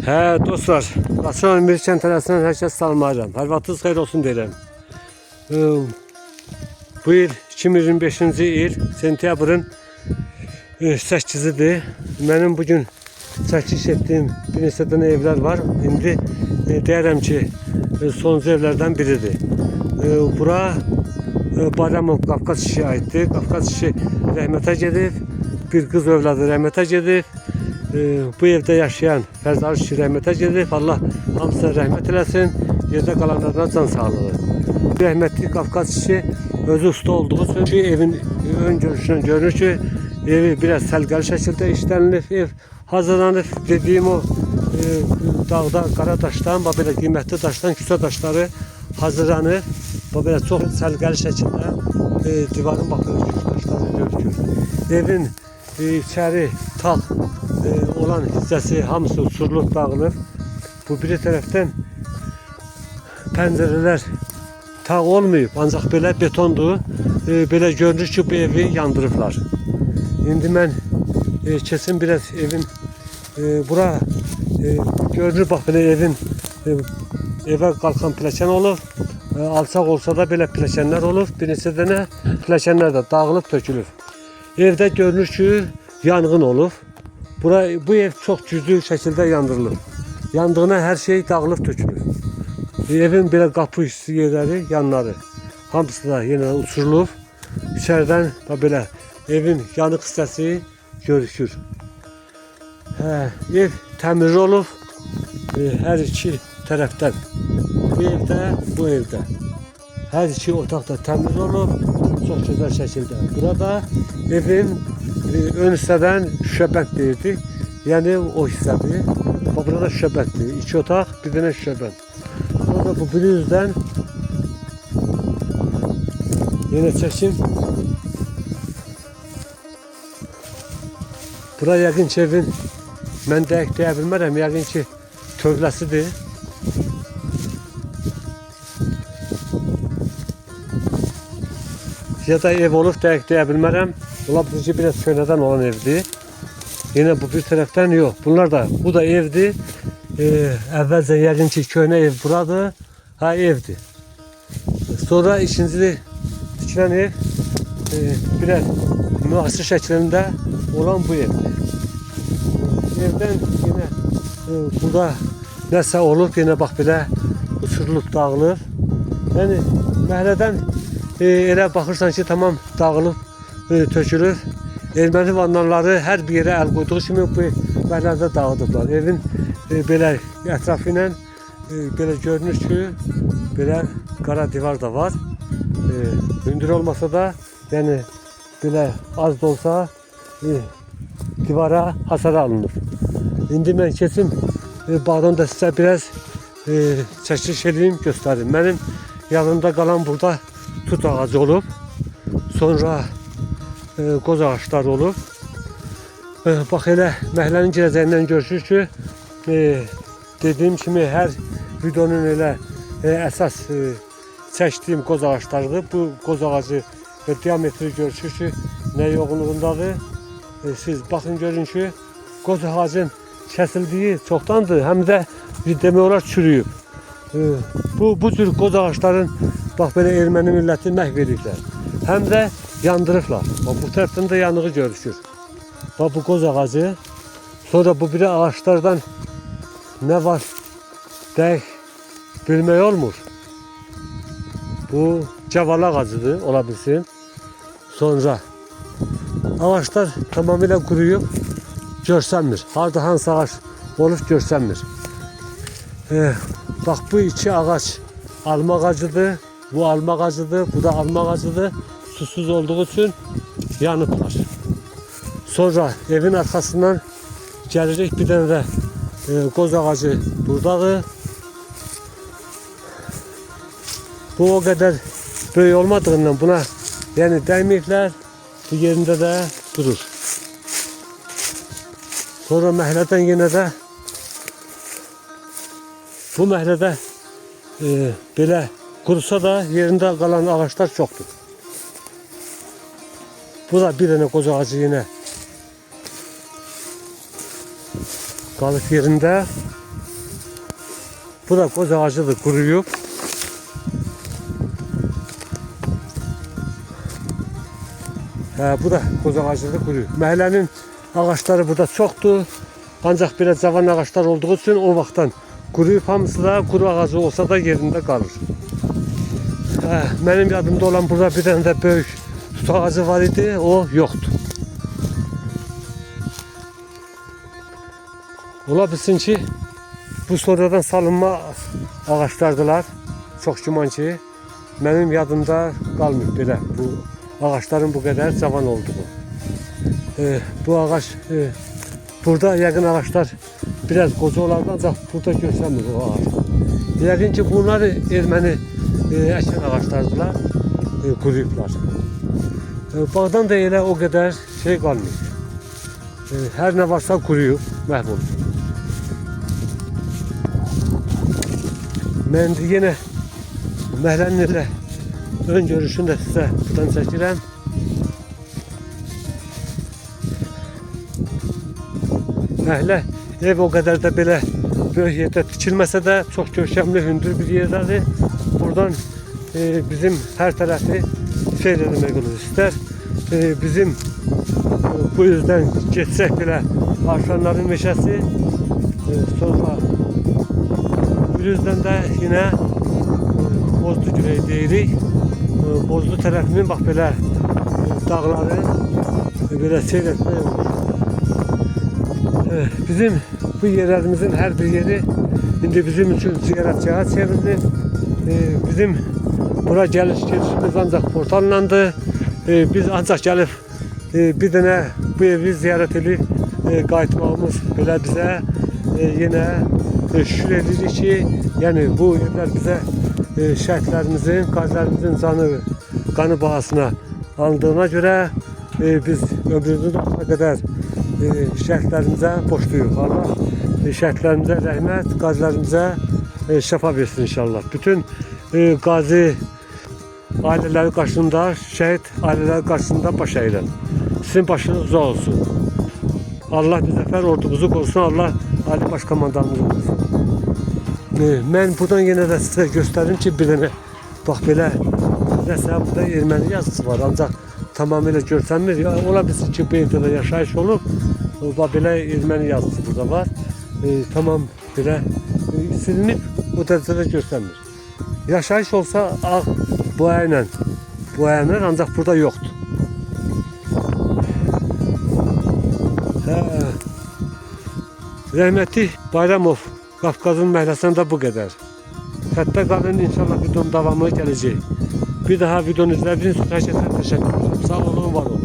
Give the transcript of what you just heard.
Hə dostlar, Laçın Mirkən tərəfindən hər kəs salamlayıram. Hər vaxtınız xeyir olsun deyirəm. Bu il 2025-ci il sentyabrın 8-idir. Mənim bugün çəkiş etdiyim bir neçə dənə evlər var. İndi deyərəm ki, sonuncu evlərdən biridir. Bura Bayramov Qafqaz kişiyə aiddir. Qafqaz kişi rəhmətə gedib, bir qız övladı rəhmətə gedib. Bu evdə yaşayan Fərzar kişi rəhmətə gedib. Allah hamısına rəhmət eləsin. Yerdə qalanlarına can sağlığı. Rəhmətli Qafqaz kişi özü usta olduğu üçün evin ön görüşündən görünür ki, evi biraz səlqəli şəkildə işlənilib, ev hazırlanıb. Dediyim o dağda qara daşdan, belə qiymətli daşdan küçə daşları hazırlanıb. Belə çox səlqəli şəkildə divarın bakır, daşları görükür. Evin içəri tal olan hissəsi hamısı uçurulub, dağılıb. Bu biri tərəfdən pəncərələr tağ olmayıb, ancaq belə betondur. Belə görünür ki, bu evi yandırıblar. İndi mən kesin biraz evin bura görünür, bax belə evin evə qalxan pilləkən olub. Alçaq olsa da belə pilləkənlər olub. Bir neçə dənə pilləkənlər də dağılıb, tökülüb. Evdə görünür ki, yanğın olub. Bu ev çox güclü şəkildə yandırılıb. Yandığına hər şey dağılıb, tökülüb. Evin belə qapı üstü yerləri, yanları hamısı da yenə uçurulub. İçərdən belə evin yanıq hissəsi görükür. Ev təmir olub hər iki tərəfdən. Bu evdə, bu evdə. Hər iki otaqda təmir olub, çox gözəl şəkildə. Burada evin ön hissədən şüşəbənd deyirdik. Yəni o hissədir. Burada şüşəbənddir. İki otaq, bir dənə şüşəbənd. Sonra bu biri üzdən yenə çəkim. Bura yəqin ki, evin mən dəqiq deyə bilmərəm. Yəqin ki, tövləsidir. Ya da ev olub, dəqiq deyə bilmərəm. Ola bilir ki, biraz köynədən olan evdir. Yenə bu bir tərəfdən yox. Bunlar da, bu da evdir. Əvvəlcə yəqin ki, köynə ev buradır. Ha, evdir. Sonra ikinci tikilən ev biraz müasir şəklində olan bu evdir. Evdən yenə burada nəsə olub, yenə bax belə uçurulub, dağılıb. Yəni məhəllədən elə baxırsan ki, tamam dağılıb, tökülür. Erməni vandalları hər bir yerə əl qoyduğu kimi bu məhəllədə dağıdıblar. Evin belə ətrafı ilə belə görünür ki, belə qara divar da var. Hündür olmasa da, yəni belə az da olsa divara hasar alınır. İndi mən keçim bağdan da sizə biraz çəkiliş edeyim, göstərim. Mənim yanımda qalan burada tut ağacı olub. Sonra qoz ağaçları olub. Bax elə məhəllənin girəcəyindən görürsünüz ki, dediyim kimi hər videonun elə əsas çəkdiyim qoz ağaçlarıdır. Bu qoz ağacı və diametri görürsünüz ki, nə yoğunluğundadır. Siz baxın, görün ki, qoz ağacın kəsildiyi çoxdandır, həm də demək olar çürüyüb. Bu cür qoz ağaçların bax belə erməni milləti məhv ediblər. Həm də yandırıblar. Bu tərəfdən də yanığı görüşür. Bax bu qoz ağacı. Sonra bu biri ağaçlardan nə var dəqiq bilmək olmur. Bu caval ağacıdır, ola bilsin. Sonra ağaçlar tamamilə quruyub, görsənmir. Harada hansı ağac olub görsənmir. Bax bu iki ağac alma ağacıdır. Bu alma ağacıdır, bu da alma ağacıdır. Susuz olduğu için yanıblar. Sonra evin arkasından gəlirik, bir dənə də qoz ağacı buradadır. Bu o qədər böyük olmadığından buna yəni dəyməyiblər. Bu yerində də durur. Sonra məhəllədən yenə də bu məhəllədə belə qurusa da yerində qalan ağaçlar çoxdur. Bu da bir dənə qoz ağacı yenə qalıb yerində. Bu da koz ağacıdır, kuruyup. Bu da koz ağacıdır, kuruyor. Mahallenin ağaçları burada çoktu. Ancak biraz cavan ağaçlar olduğu için o vaxtdan kuruyup, hamısı da kuru ağacı olsa da yerinde kalır. Benim yadımda olan burada bir tane de büyük tut ağacı var idi, o yoktu. Ola bilsin ki bu sonradan salınma ağaçlardılar. Çok güman ki benim yadımda kalmıyor belə bu ağaçların bu kadar cavan olduğu. Bu ağaç burada yakın ağaçlar biraz koca olardı, ancak burada görsənmir o ağaç. Yəqin ki bunlar erməni əkən ağaçlardılar, quruyublar. Bağdan da elə o kadar şey qalmıyor. Her ne varsa kuruyub, məhv olur. Mən yenə məhəllənin elə ön görüşünü də sizə buradan çəkirəm. Məhəllə ev o kadar da belə böyük yerdə tikilməsə də çox görkəmli, hündür bir yerdədir. Buradan bizim hər tərəfi seyr etmək olur. İstər bizim bu yüzden geçsək belə Arşanların meşəsi, sonra bu yüzden de yine Bozdu Gürey deyirik. Bozdu tərəfinin bax belə dağları belə seyr etmək olur. Bizim bu yerlerimizin her bir yeri indi bizim için ziyaretçiye çevrildi. Bizim bura gelişimiz ancak portallandı. Biz ancak gelip bir tane bu evi ziyaret edip qayıtmağımız belə bizə yine şükür edirik ki, yani bu evler bize şəhidlərimizin, qazilərimizin qanı bahasına alındığına göre biz ömrümüzün sonuna kadar şəhidlərimizə borçluyuq. Allah şəhidlərimizə rəhmət, qazilərimizə şəfa versin inşallah. Bütün qazi aileleri karşısında, şehit aileleri karşısında baş eğilen. Sizin başınız uzak olsun. Allah bir zafer ordumuzu korusun. Allah Ali Başkomandanımızı korusun. Ben buradan yine de size göstereyim ki bir tane bak belə mesela burada erməni yazısı var, ancak tamamıyla görsənmir. Ola bilsin ki bu evde de yaşayış olur. Bak belə erməni yazısı burada var. Tamam belə silinip o derecede görsənmir. Yaşayış olsa ağ boyanır, ancak burada yoktu. Rəhmətli Bayramov Qafqazın məhəlləsində bu qədər. Hətta qalın inşallah videonun davamı gələcək. Bir daha videonu izlədiyiniz üçün hər kəsə təşəkkür ederim. Sağ olun, var olun.